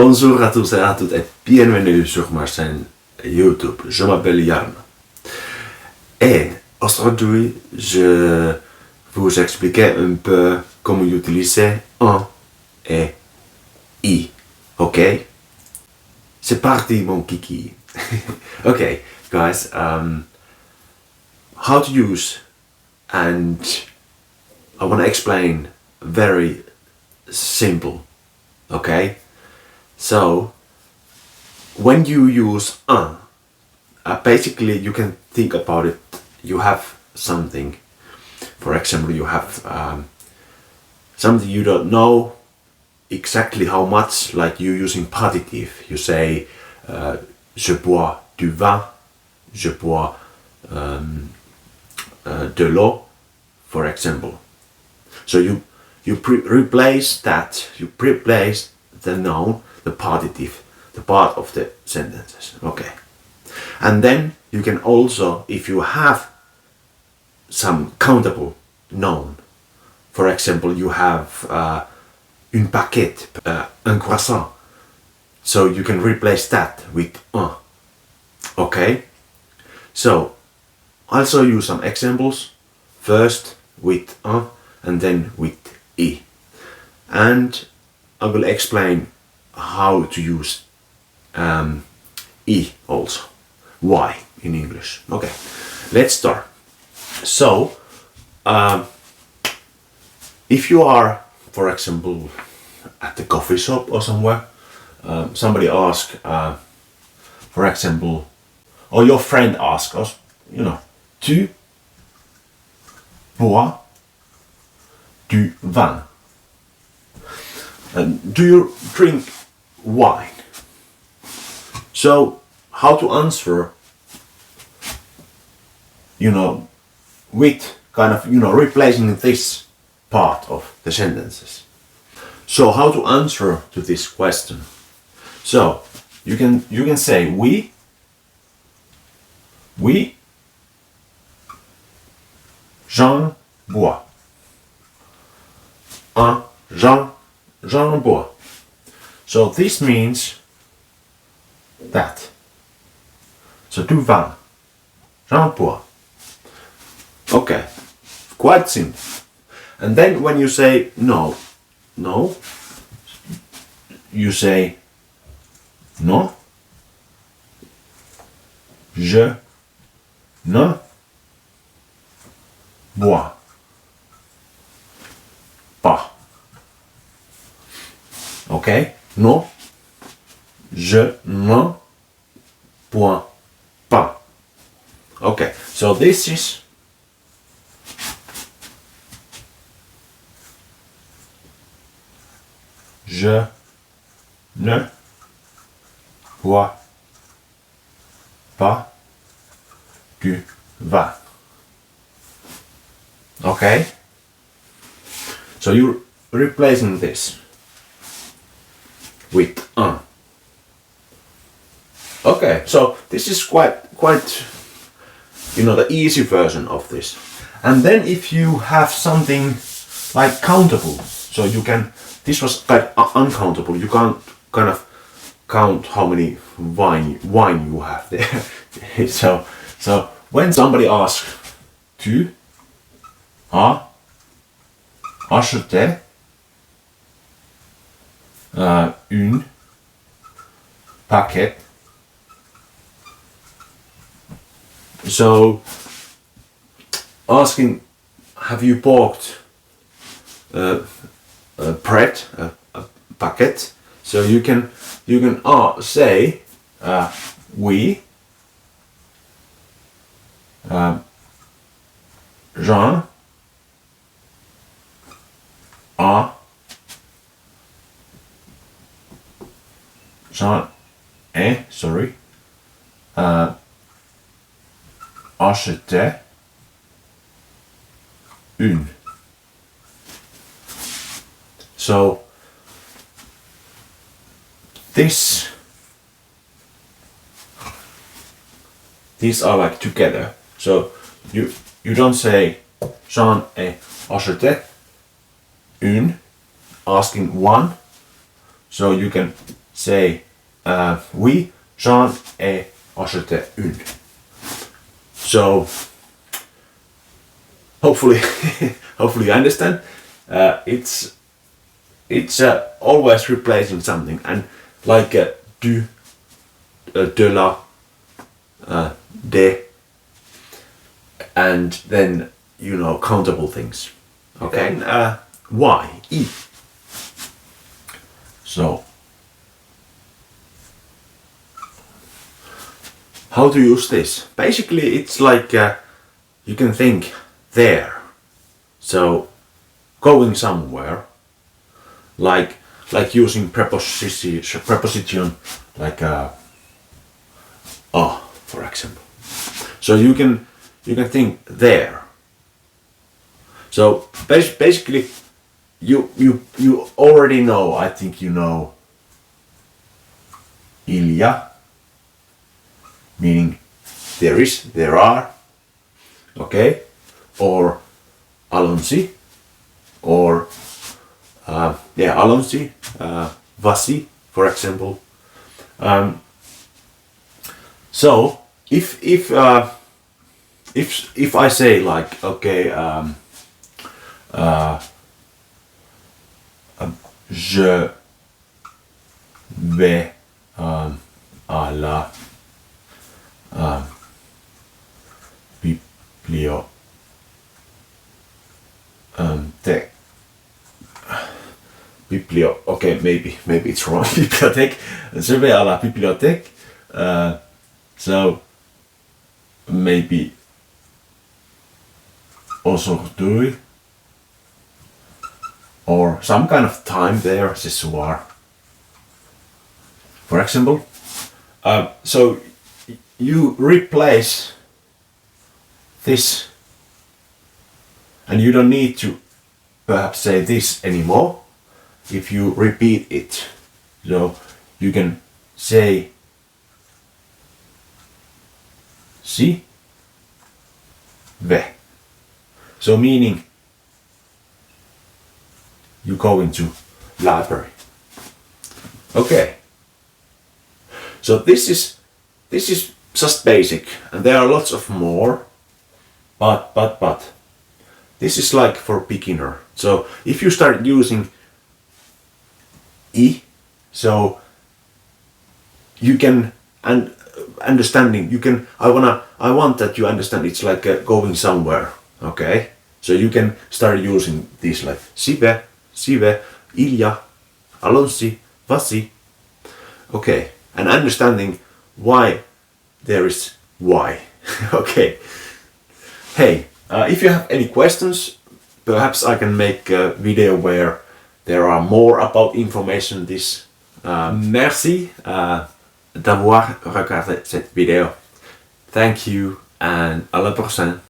Bonjour à tous et à toutes et bienvenue sur ma chaîne YouTube. Je m'appelle Yann. Et aujourd'hui, je vous expliquer un peu comment utiliser un et i. Ok? C'est parti mon kiki. Okay, guys, how to use, and I want to explain very simple. Okay? So, when you use basically you can think about it. You have something, for example, you have something you don't know exactly how much, like you using partitive. You say, je bois du vin, je bois de l'eau, for example. So you replace the noun, the partitive, the part of the sentences. Okay. And then you can also, if you have some countable noun, for example, you have une baguette, un croissant, so you can replace that with un. Okay. So I'll show you some examples, first with un and then with i, and I will explain how to use i also, why in English. Okay, let's start. So if you are, for example, at the coffee shop or somewhere, somebody asks, for example, or your friend asks us, tu bois du vin? Do you drink wine? So how to answer, with kind of, replacing this part of the sentences. So how to answer to this question? So you can say oui, Jean boit. Jean boit. So this means that. So du vin, Jean boit. Okay, quite simple. And then when you say no, you say non, je ne bois pas. Okay, non, je ne bois pas. Okay, so this is je ne bois pas du vin. Okay? So you're replacing this with un. Okay, so this is quite the easy version of this. And then if you have something like countable, so you can, this was quite uncountable, you can't kind of count how many wine you have there. so when somebody asks, tu as acheté une paquet. So asking, have you bought bread, a packet? So you can say oui, Jean acheté une. So these are like together. So you don't say Jean ai acheté une, asking one. So you can say, oui, j'en ai acheté une. So, hopefully, hopefully you understand. It's always replacing something, and like du, de la, de, and then countable things. Okay. Then, why? I. So, how to use this? Basically, it's like you can think there. So, going somewhere, like using preposition like for example. So you can think there. So basically, you already know. I think you know. Il y a, meaning there is, there are. Okay, or allons-y, or allons-y, voici, for example. So if I say like, okay, je vais à la bibliothèque. Okay, maybe it's wrong. Bibliothèque. Je vais à la bibliothèque. So maybe aujourd'hui, or some kind of time there, ce soir. For example. So you replace this, and you don't need to perhaps say this anymore if you repeat it. So you can say si vais. So meaning you go into library. Okay. So this is just basic, and there are lots of more, but this is like for beginner. So if you start using I, so you can understanding. You can. I want that you understand. It's like going somewhere. Okay. So you can start using these like si vais, il y a, allons-y, voici. Okay. And understanding why there is why. Okay. Hey, if you have any questions, perhaps I can make a video where there are more about information this. Merci d'avoir regardé cette vidéo. Thank you and à la prochaine.